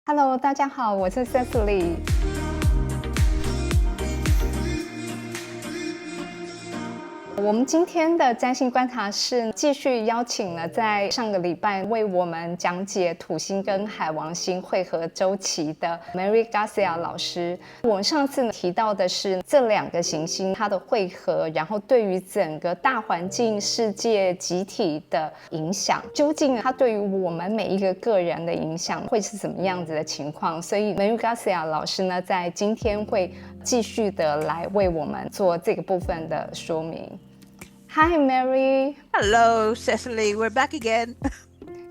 Hello， 大家好，我是 Cecily。我们今天的占星观察室继续邀请了在上个礼拜为我们讲解土星跟海王星会合周期的 Mari Garcia 老师。我们上次提到的是这两个行星它的会合，然后对于整个大环境世界集体的影响，究竟它对于我们每一个个人的影响会是什么样子的情况。所以 Mari Garcia 老师呢，在今天会继续的来为我们做这个部分的说明。Hi, Mary. Hello, Cecily. We're back again.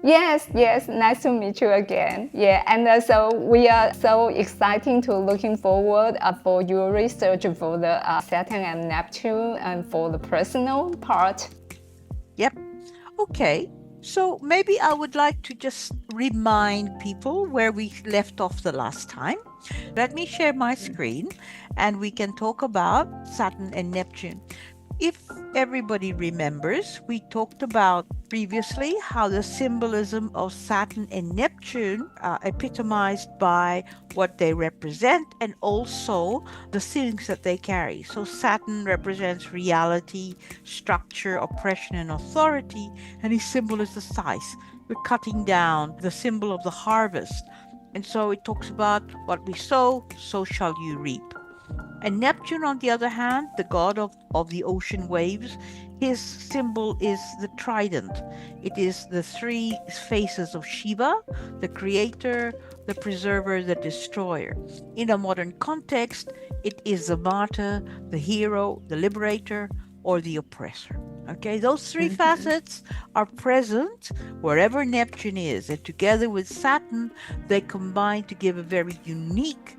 Yes, nice to meet you again. Yeah, and so we are so exciting to looking forward for your research for the Saturn and Neptune and for the personal part. Yep. Okay. So maybe I would like to just remind people where we left off the last time. Let me share my screen and we can talk about Saturn and Neptune. If everybody remembers, we talked about previously how the symbolism of Saturn and Neptune are epitomized by what they represent and also the things that they carry. So Saturn represents reality, structure, oppression, and authority, and his symbol is the scythe. We're cutting down the symbol of the harvest. And so it talks about what we sow, so shall you reap. And Neptune, on the other hand, the god of the ocean waves, his symbol is the trident. It is the three faces of Shiva, the creator, the preserver, the destroyer. In a modern context, it is the martyr, the hero, the liberator, or the oppressor. Okay, those three facets are present wherever Neptune is, and together with Saturn, they combine to give a very unique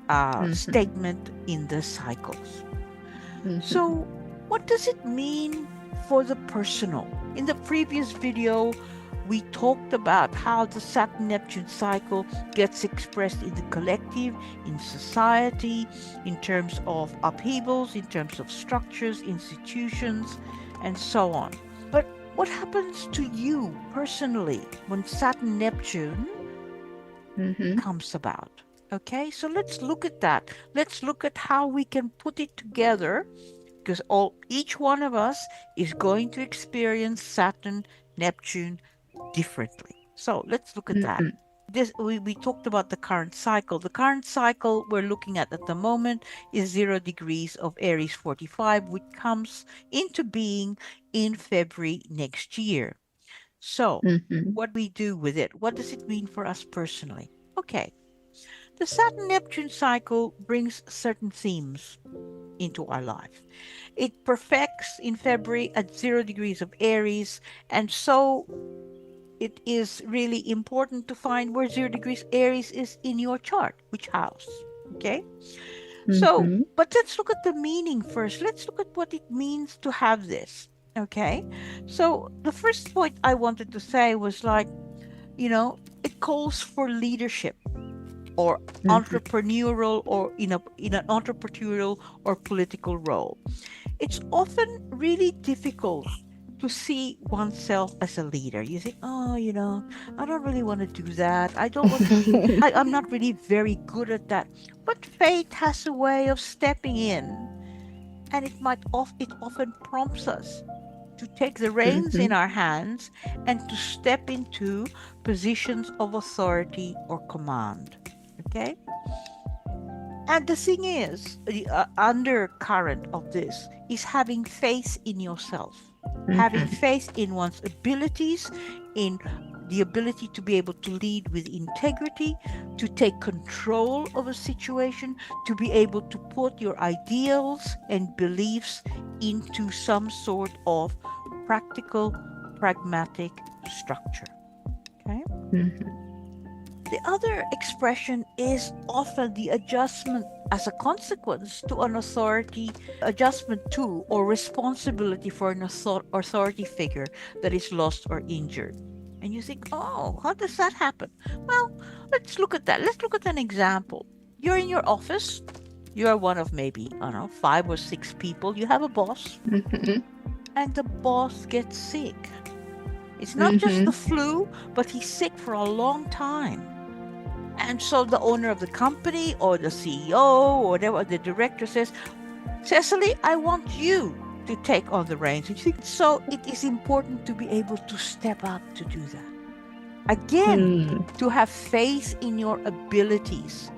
statement in the cycles. So, what does it mean for the personal? In the previous video, we talked about how the Saturn-Neptune cycle gets expressed in the collective, in society, in terms of upheavals, in terms of structures, institutions, and so on. But what happens to you personally when Saturn-Neptune comes about? Okay, so let's look at that. Let's look at how we can put it together, because each one of us is going to experience Saturn-Neptune differently. So let's look at that. We talked about the current cycle. The current cycle we're looking at the moment is 0 degrees of Aries 45, which comes into being in February next year. So what we do with it, what does it mean for us personally? Okay, the Saturn-Neptune cycle brings certain themes into our life. It perfects in February at 0 degrees of Aries, and so it is really important to find where 0 degrees Aries is in your chart, which house, okay? So, but let's look at the meaning first. Let's look at what it means to have this, okay? So the first point I wanted to say was like, it calls for leadership or entrepreneurial or in an entrepreneurial or political role. It's often really difficult to see oneself as a leader. You think, I don't really want to do that. I don't want to be, I'm not really very good at that. But fate has a way of stepping in, and it often prompts us to take the reins in our hands and to step into positions of authority or command. Okay? And the thing is, the undercurrent of this is having faith in yourself. Having faith in one's abilities, in the ability to be able to lead with integrity, to take control of a situation, to be able to put your ideals and beliefs into some sort of practical, pragmatic structure. Okay? The other expression is often the adjustment as a consequence to an authority, adjustment to or responsibility for an authority figure that is lost or injured. And you think, how does that happen? Well, let's look at that. Let's look at an example. You're in your office. You are one of maybe, 5 or 6 people. You have a boss. And the boss gets sick. It's not just the flu, but he's sick for a long time. And so the owner of the company or the CEO or whatever, the director says, Cecily, I want you to take on the reins. So it is important to be able to step up to do that. Again, to have faith in your abilities.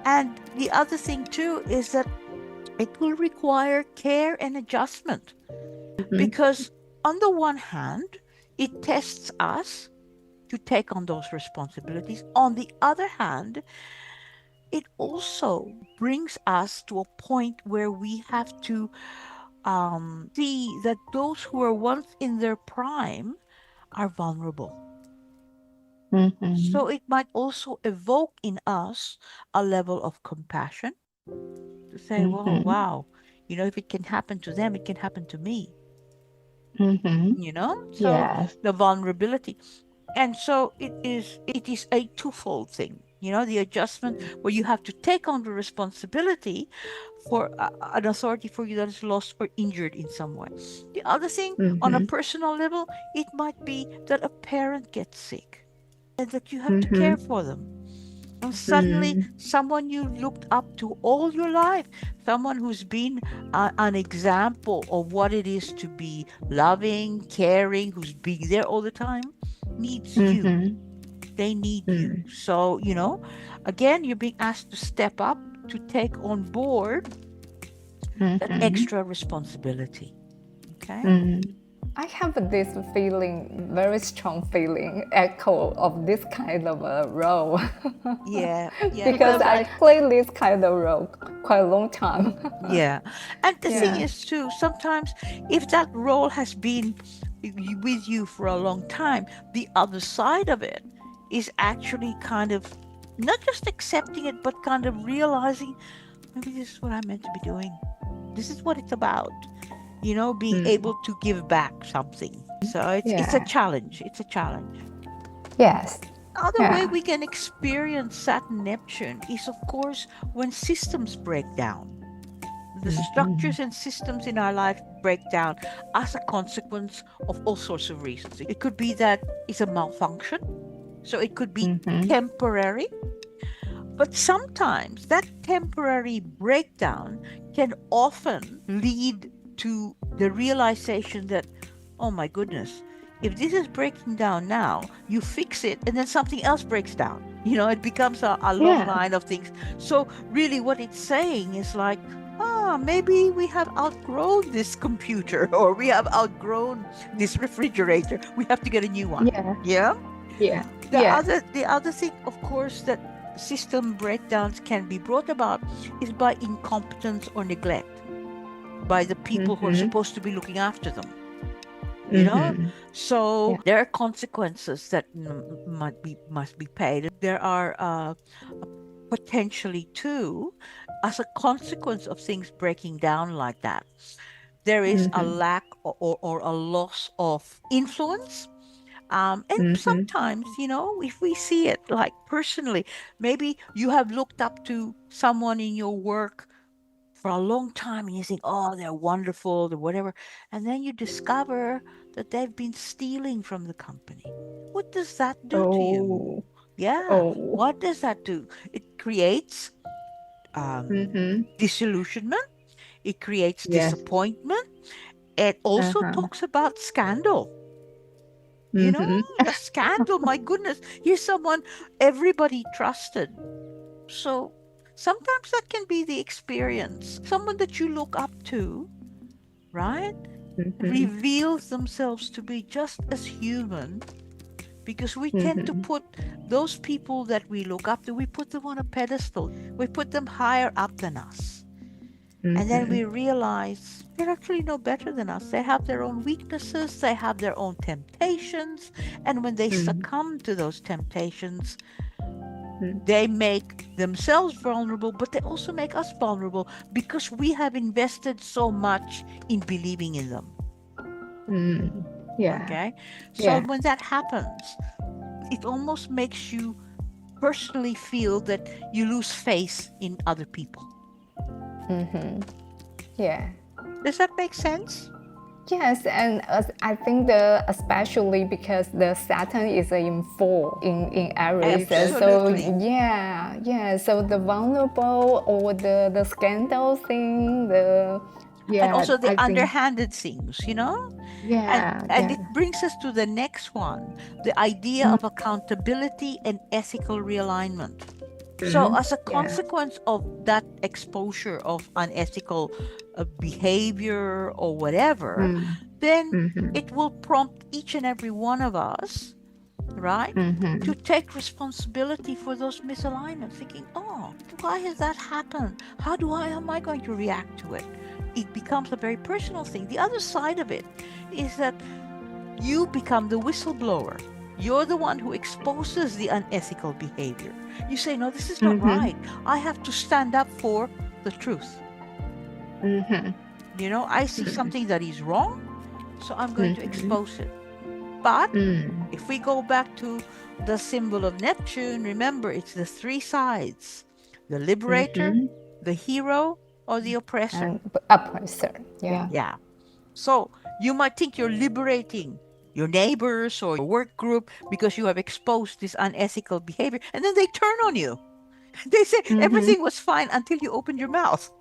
And the other thing too is that it will require care and adjustment. Because on the one hand, it tests us to take on those responsibilities. On the other hand, it also brings us to a point where we have to see that those who were once in their prime are vulnerable. So it might also evoke in us a level of compassion to say, well, wow, if it can happen to them, it can happen to me. So the vulnerability. And so it is a twofold thing, the adjustment where you have to take on the responsibility for an authority for you that is lost or injured in some way. The other thing, on a personal level, it might be that a parent gets sick and that you have to care for them. And suddenly someone you looked up to all your life, someone who's been an example of what it is to be loving, caring, who's being there all the time, needs you. They need you. So, again, you're being asked to step up, to take on board that extra responsibility. Okay? I have this feeling, very strong feeling, echo of this kind of a role. Yeah. Because I play this kind of role quite a long time. Yeah. And the thing is too, sometimes if that role has been with you for a long time, the other side of it is actually kind of not just accepting it, but kind of realizing, maybe this is what I'm meant to be doing. This is what it's about. Being able to give back something. So it's a challenge. It's a challenge. Yes. Other way we can experience Saturn Neptune is, of course, when systems break down. The structures and systems in our life break down as a consequence of all sorts of reasons. It could be that it's a malfunction. So it could be temporary. But sometimes that temporary breakdown can often lead to the realization that, oh my goodness, if this is breaking down now, you fix it and then something else breaks down. It becomes a long line of things. So really what it's saying is like, maybe we have outgrown this computer, or we have outgrown this refrigerator. We have to get a new one. Yeah. The other thing, of course, that system breakdowns can be brought about is by incompetence or neglect by the people who are supposed to be looking after them. So there are consequences that must be paid. There are potentially too, as a consequence of things breaking down like that, there is a lack or a loss of influence. And sometimes, if we see it like personally, maybe you have looked up to someone in your work for a long time and you think, oh, they're wonderful, or whatever. And then you discover that they've been stealing from the company. What does that do to you? What does that do? It creates disillusionment. It creates disappointment. It also talks about scandal. A scandal, my goodness. Here's someone everybody trusted. So sometimes that can be the experience. Someone that you look up to, right, reveals themselves to be just as human, because we tend to put those people that we look up to, we put them on a pedestal. We put them higher up than us. And then we realize they're actually no better than us. They have their own weaknesses. They have their own temptations. And when they succumb to those temptations, they make themselves vulnerable, but they also make us vulnerable because we have invested so much in believing in them. Okay? So when that happens, it almost makes you personally feel that you lose faith in other people. Yeah. Does that make sense? Yes, and I think especially because the Saturn is in full in Aries, Absolutely. so yeah. So the vulnerable or the scandal thing, and also the underhanded things, and it brings us to the next one, the idea of accountability and ethical realignment. So as a consequence of that exposure of unethical behavior or whatever, then it will prompt each and every one of us, right, to take responsibility for those misalignments, thinking, oh, why has that happened? How am I going to react to it? It becomes a very personal thing. The other side of it is that you become the whistleblower. You're the one who exposes the unethical behavior. You say, no, this is not right. I have to stand up for the truth. I see something that is wrong, so I'm going to expose it. But if we go back to the symbol of Neptune, remember, it's the three sides: the liberator, the hero, or the oppressor. Oppressor, yeah. Yeah. So you might think you're liberating your neighbors or your work group because you have exposed this unethical behavior, and then they turn on you. They say everything was fine until you opened your mouth,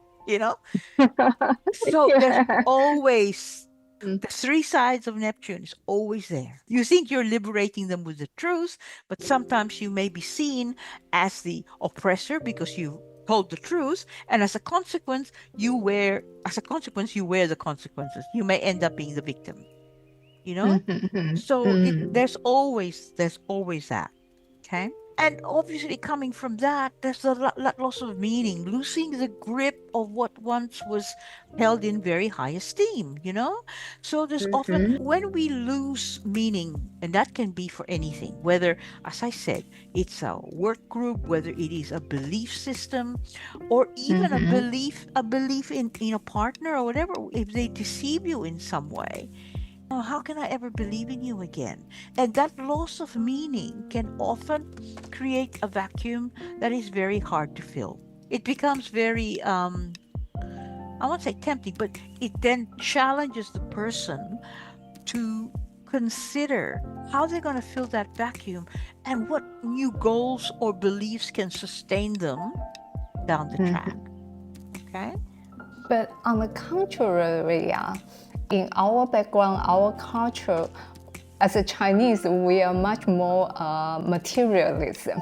So there's always the three sides of Neptune is always there. You think you're liberating them with the truth, but sometimes you may be seen as the oppressor because you told the truth, and as a consequence you wear the consequences. You may end up being the victim, so there's always that. Okay. And obviously coming from that, there's a loss of meaning, losing the grip of what once was held in very high esteem, So there's often, when we lose meaning, and that can be for anything, whether, as I said, it's a work group, whether it is a belief system, or even a belief in a partner or whatever, if they deceive you in some way. How can I ever believe in you again? And that loss of meaning can often create a vacuum that is very hard to fill. It becomes very, I won't say tempting, but it then challenges the person to consider how they're going to fill that vacuum and what new goals or beliefs can sustain them down the track. Okay? But on the contrary, in our background, our culture, as a Chinese, we are much more materialism.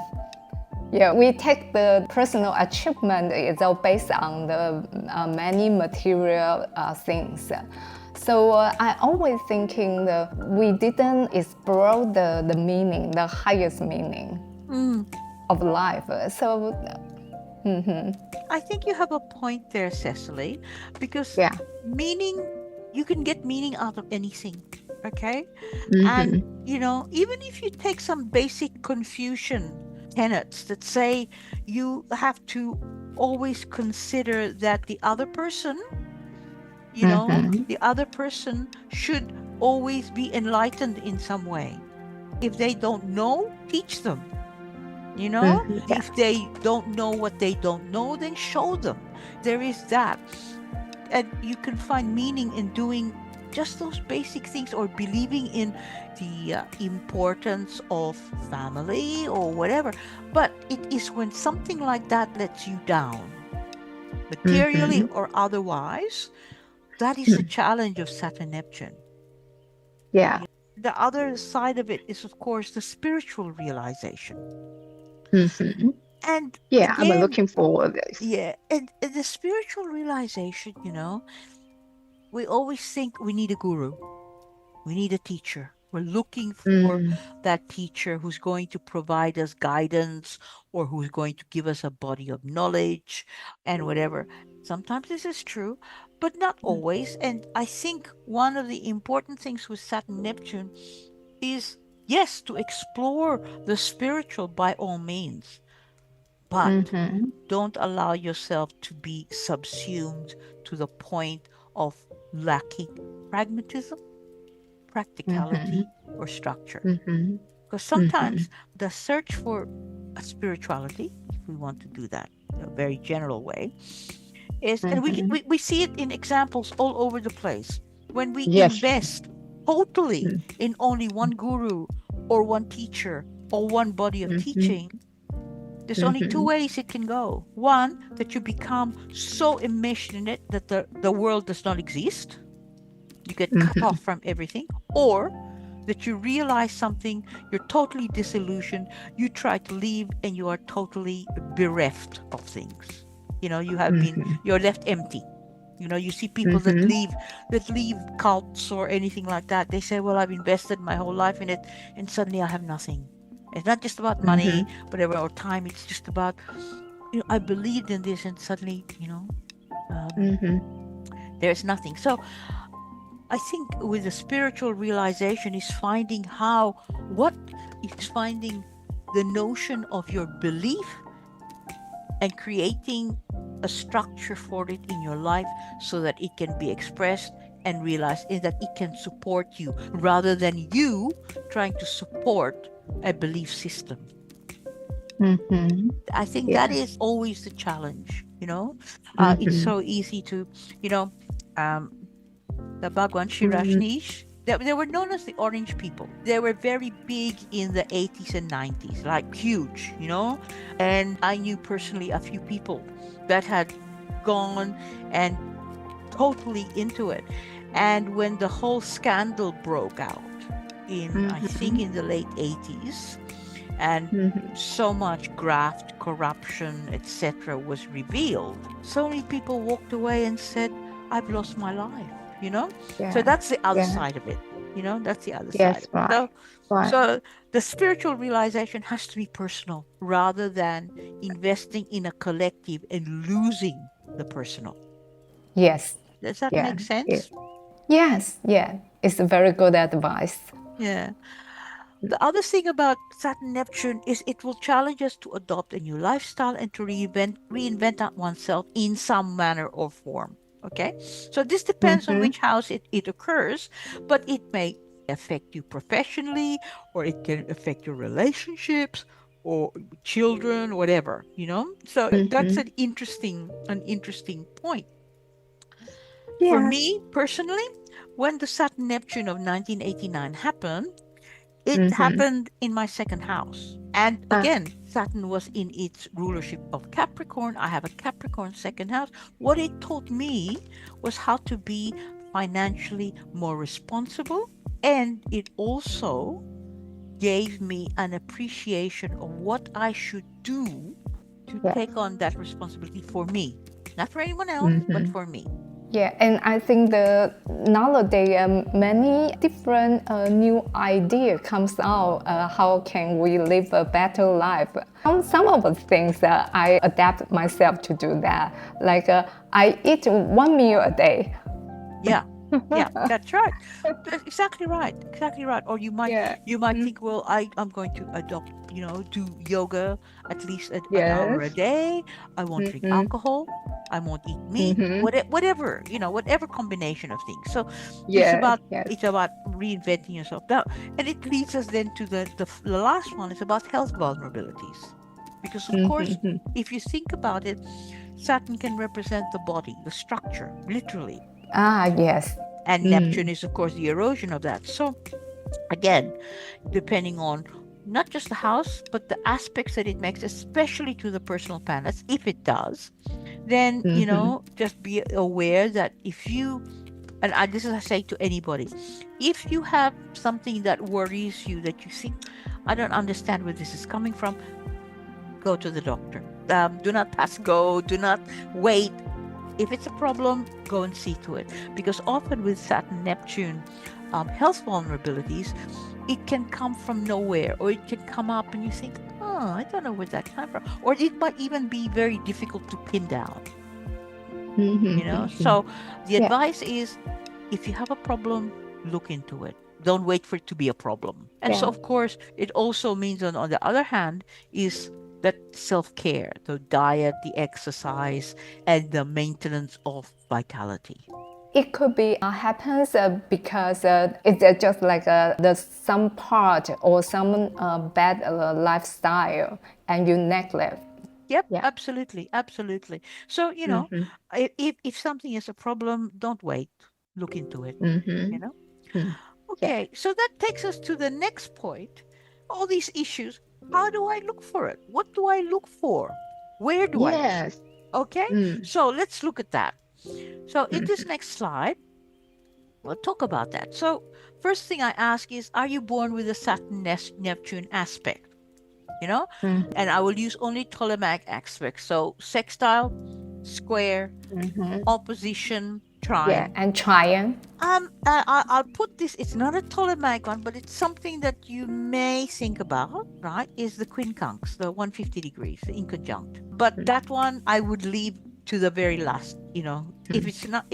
Yeah, we take the personal achievement is all based on the many material things. So I always thinking that we didn't explore the meaning, the highest meaning of life. So. I think you have a point there, Cecily, because meaning, you can get meaning out of anything, okay? And, even if you take some basic Confucian tenets that say you have to always consider that the other person, the other person should always be enlightened in some way. If they don't know, teach them. If they don't know what they don't know, then show them. There is that. And you can find meaning in doing just those basic things, or believing in the importance of family or whatever. But it is when something like that lets you down, materially or otherwise, that is the challenge of Saturn Neptune. Yeah. The other side of it is, of course, the spiritual realization. And again, I'm looking forward to this. Yeah, and the spiritual realization, we always think we need a guru, we need a teacher. We're looking for that teacher who's going to provide us guidance, or who's going to give us a body of knowledge and whatever. Sometimes this is true, but not always. And I think one of the important things with Saturn Neptune is, yes, to explore the spiritual by all means, but don't allow yourself to be subsumed to the point of lacking pragmatism, practicality, or structure. Because sometimes the search for a spirituality, if we want to do that in a very general way, is, and we see it in examples all over the place. when we Yes. invest totally in only one guru or one teacher or one body of teaching, there's only two ways it can go. One, that you become so enmeshed in it that the world does not exist. You get cut off from everything. Or that you realize something, you're totally disillusioned, you try to leave and you are totally bereft of things. You have you're left empty. You see people that leave cults or anything like that. They say, well, I've invested my whole life in it and suddenly I have nothing. It's not just about money, whatever, or time. It's just about, I believed in this and suddenly, there's nothing. So I think with the spiritual realization is finding finding the notion of your belief and creating a structure for it in your life so that it can be expressed and realized, and that it can support you rather than you trying to support a belief system. I think that is always the challenge, It's so easy to, the Bhagwan Shirajneesh, they were known as the Orange People. They were very big in the 80s and 90s, like huge, and I knew personally a few people that had gone and totally into it. And when the whole scandal broke out I think in the late 80s, and so much graft, corruption, etc. was revealed, so many people walked away and said, I've lost my life, So that's the other side of it, that's the other side. So the spiritual realization has to be personal rather than investing in a collective and losing the personal. Yes. Does that make sense? Yes. It's a very good advice. Yeah. The other thing about Saturn Neptune is it will challenge us to adopt a new lifestyle and to reinvent oneself in some manner or form. Okay? So this depends on which house it occurs, but it may affect you professionally, or it can affect your relationships or children, whatever, So that's an interesting point. Yeah. For me personally, when the Saturn Neptune of 1989 happened, it happened in my second house. And again, Saturn was in its rulership of Capricorn. I have a Capricorn second house. What it taught me was how to be financially more responsible. And it also gave me an appreciation of what I should do to take on that responsibility for me. Not for anyone else, but for me. Yeah, and I think nowadays many different new idea comes out. How can we live a better life? Some of the things that I adapt myself to do that. Like I eat one meal a day. Yeah, that's right. That's exactly right. Or you might think, well, I'm going to adopt, do yoga at least an hour a day. I won't drink alcohol. I won't eat meat. Whatever, whatever combination of things. So it's about reinventing yourself now, and it leads us then to the last one. Is about health vulnerabilities, because of course, if you think about it, Saturn can represent the body, the structure, literally. Yes. And Neptune is, of course, the erosion of that. So, again, depending on not just the house, but the aspects that it makes, especially to the personal planets, if it does, then, just be aware that if you, and this is I say to anybody, if you have something that worries you, that you think, I don't understand where this is coming from, go to the doctor. Do not pass go. Do not wait. If it's a problem, go and see to it. Because often with Saturn, Neptune, health vulnerabilities, it can come from nowhere, or it can come up and you think, I don't know where that came from. Or it might even be very difficult to pin down. So the advice is, if you have a problem, look into it. Don't wait for it to be a problem. And so, of course, it also means on the other hand is that self-care, the diet, the exercise, and the maintenance of vitality. It could be happens because it's just like some part or some bad lifestyle, and you neglect. Yep, absolutely. So, if something is a problem, don't wait. look into it, Mm-hmm. you know? Mm. Okay, so that takes us to the next point. All these issues, how do I look for it? What do I look for? Where do I look? Yes. Okay, Mm. so let's look at that. So in this next slide, we'll talk about that. So first thing I ask is, are you born with a Saturn-Neptune aspect? You know, Mm. and I will use only Ptolemaic aspects. So sextile, square, Mm-hmm. opposition, Yeah, trine. and triumph. I'll put this, it's not a Ptolemaic one, but it's something that you may think about, right? Is the quincunx, the 150 degrees, the inconjunct. But that one I would leave to the very last, you know, if it's not,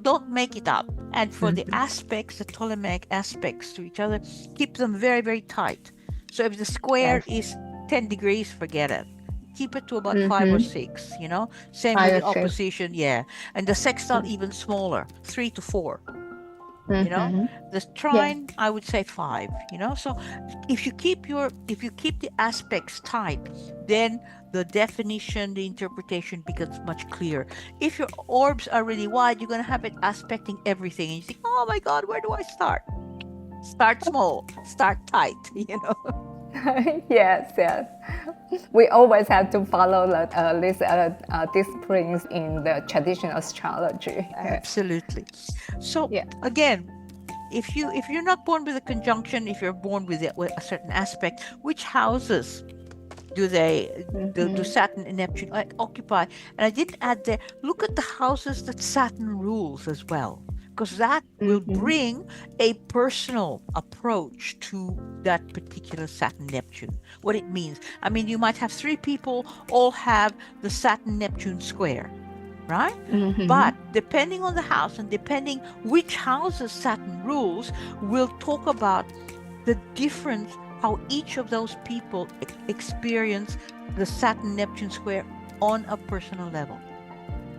don't make it up. And for the aspects, the Ptolemaic aspects to each other, keep them very, very tight. So if the square is 10 degrees, forget it. Keep it to about 5 or 6, you know. Same with the opposition, yeah. And the sextile even smaller, 3 to 4. You know, the trine, I would say 5, you know. So if you keep the aspects tight, then the definition, the interpretation becomes much clearer. If your orbs are really wide, you're going to have it aspecting everything. And you think, oh my God, where do I start? Start small, start tight, you know. Yes. We always have to follow these disciplines in the traditional astrology. Absolutely. So again, if you're not born with a conjunction, if you're born with a certain aspect, which houses do Saturn and Neptune occupy? And I didn't add there, look at the houses that Saturn rules as well, because that will bring a personal approach to that particular Saturn-Neptune, what it means. I mean, you might have 3 people all have the Saturn-Neptune square, right? But depending on the house and depending which houses Saturn rules, we'll talk about the difference, how each of those people experience the Saturn-Neptune square on a personal level.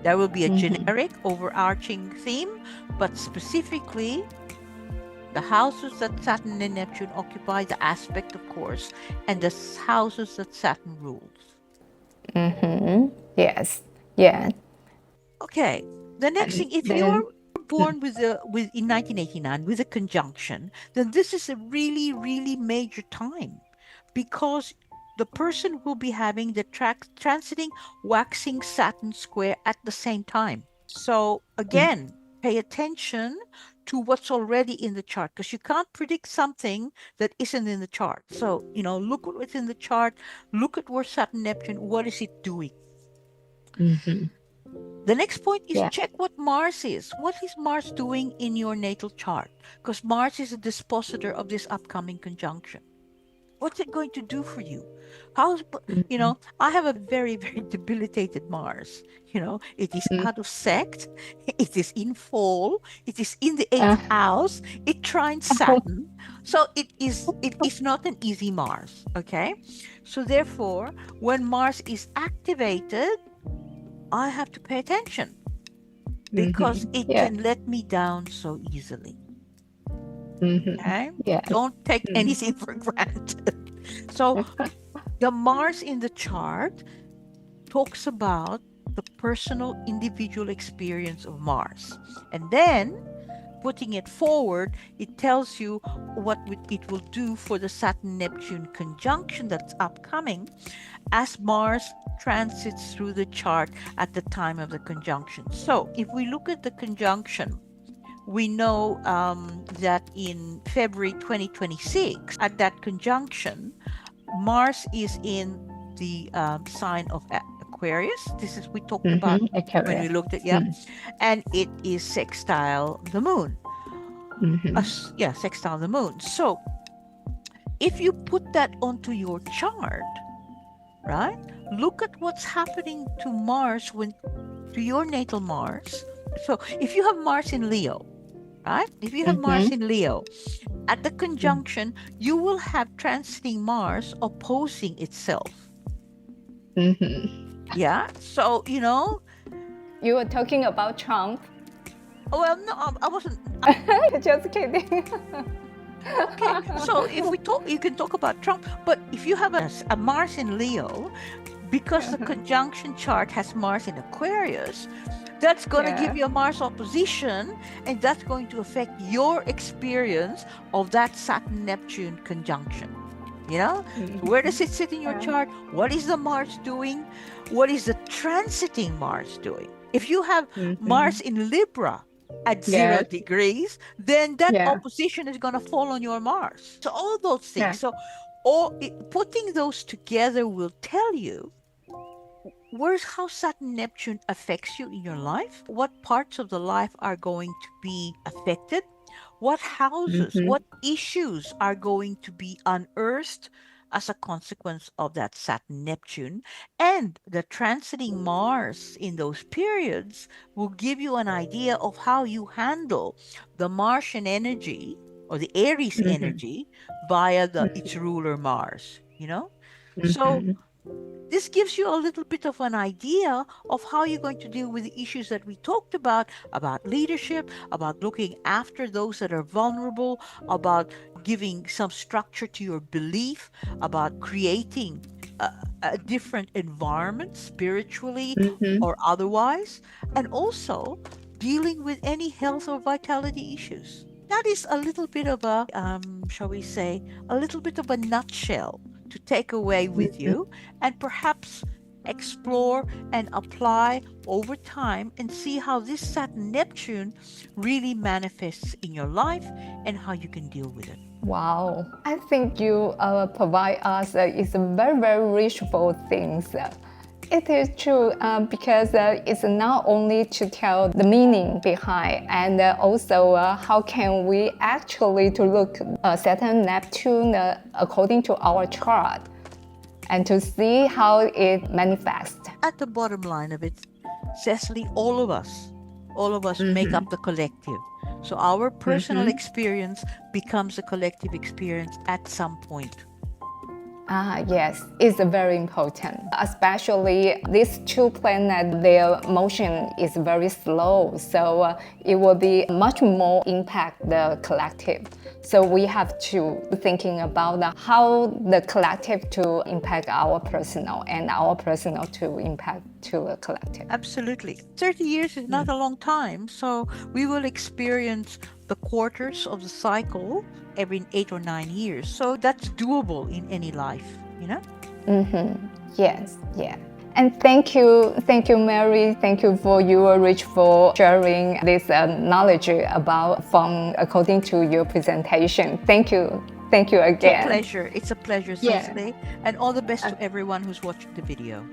There will be a generic overarching theme, but specifically the houses that Saturn and Neptune occupy, the aspect, of course, and the houses that Saturn rules. Yes. Yeah. Okay. The next thing, if you are born in 1989 with a conjunction, then this is a really, really major time, because the person will be having the transiting waxing Saturn square at the same time. So again, pay attention to what's already in the chart, because you can't predict something that isn't in the chart. So, you know, look at what's in the chart, look at where Saturn, Neptune, what is it doing? The next point is check what Mars is. What is Mars doing in your natal chart? Because Mars is a dispositor of this upcoming conjunction. What's it going to do for you? You know, I have a very, very debilitated Mars. You know, it is out of sect, it is in fall, it is in the 8th house, it trines Saturn. So it is not an easy Mars, okay? So therefore, when Mars is activated, I have to pay attention, because it can let me down so easily. Okay? Don't take anything for granted. So the Mars in the chart talks about the personal individual experience of Mars. And then putting it forward, it tells you what it will do for the Saturn-Neptune conjunction that's upcoming as Mars transits through the chart at the time of the conjunction. So if we look at the conjunction, we know that in February 2026, at that conjunction, Mars is in the sign of Aquarius. This is, we talked about when we looked at, and it is sextile the moon. Sextile the moon. So if you put that onto your chart, right, look at what's happening to Mars to your natal Mars. So if you have Mars in Leo, right? If you have Mars in Leo, at the conjunction, you will have transiting Mars opposing itself. Yeah, so, you know. You were talking about Trump? Well, no, I wasn't. Just kidding. Okay, so if we talk, you can talk about Trump, but if you have a Mars in Leo, because the conjunction chart has Mars in Aquarius, that's going to give you a Mars opposition, and that's going to affect your experience of that Saturn-Neptune conjunction. You know, where does it sit in your chart? What is the Mars doing? What is the transiting Mars doing? If you have Mars in Libra at 0 degrees, then that opposition is going to fall on your Mars. So all those things. So putting those together will tell you where's how Saturn Neptune affects you in your life, what parts of the life are going to be affected, what houses, what issues are going to be unearthed as a consequence of that Saturn Neptune. And the transiting Mars in those periods will give you an idea of how you handle the Martian energy or the Aries energy via its ruler Mars, you know? So this gives you a little bit of an idea of how you're going to deal with the issues that we talked about leadership, about looking after those that are vulnerable, about giving some structure to your belief, about creating a different environment spiritually or otherwise, and also dealing with any health or vitality issues. That is a little bit of a, shall we say, a little bit of a nutshell to take away with you and perhaps explore and apply over time and see how this Saturn Neptune really manifests in your life and how you can deal with it. Wow, I think you provide us is very, very reachable things. It is true because it's not only to tell the meaning behind and also how can we actually to look Saturn Neptune according to our chart and to see how it manifests. At the bottom line of it, Cecily, all of us make up the collective. So our personal experience becomes a collective experience at some point. Yes, it's very important. Especially these two planets, their motion is very slow, so it will be much more impact the collective. So we have to thinking about how the collective to impact our personal and our personal to impact to the collective. Absolutely. 30 years is not a long time, so we will experience the quarters of the cycle every 8 or 9 years. So that's doable in any life, you know? Yes, yeah. And thank you, Mary. Thank you for your reachful sharing this knowledge about from according to your presentation. Thank you again. It's a pleasure, Cecily. And all the best to everyone who's watching the video.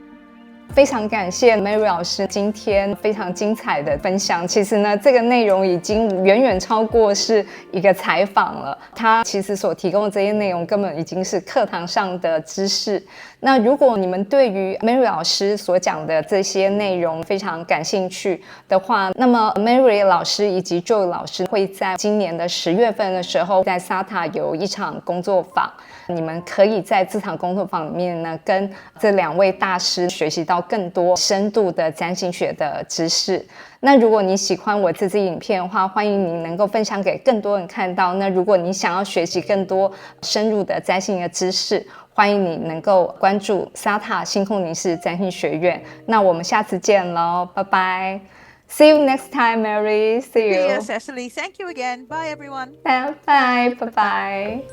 非常感谢 Mary 老师今天非常精彩的分享。其实呢，这个内容已经远远超过是一个采访了。他其实所提供的这些内容根本已经是课堂上的知识。那如果你们对于 Mary 老师所讲的这些内容非常感兴趣的话，那么 Mary 老师以及 Joy 老师会在今年的10月份的时候，在 SATA 有一场工作坊。你们可以在这场工作坊里面呢，跟这2位大师学习到更多深度的占星学的知识。那如果你喜欢我这支影片的话，欢迎你能够分享给更多人看到。那如果你想要学习更多深入的占星的知识，欢迎你能够关注 SATA 星空凝视占星学院。那我们下次见咯，拜拜。See you next time, Mary. See you. Yes, Cecily. Thank you again. Bye, everyone. Bye. Bye-bye.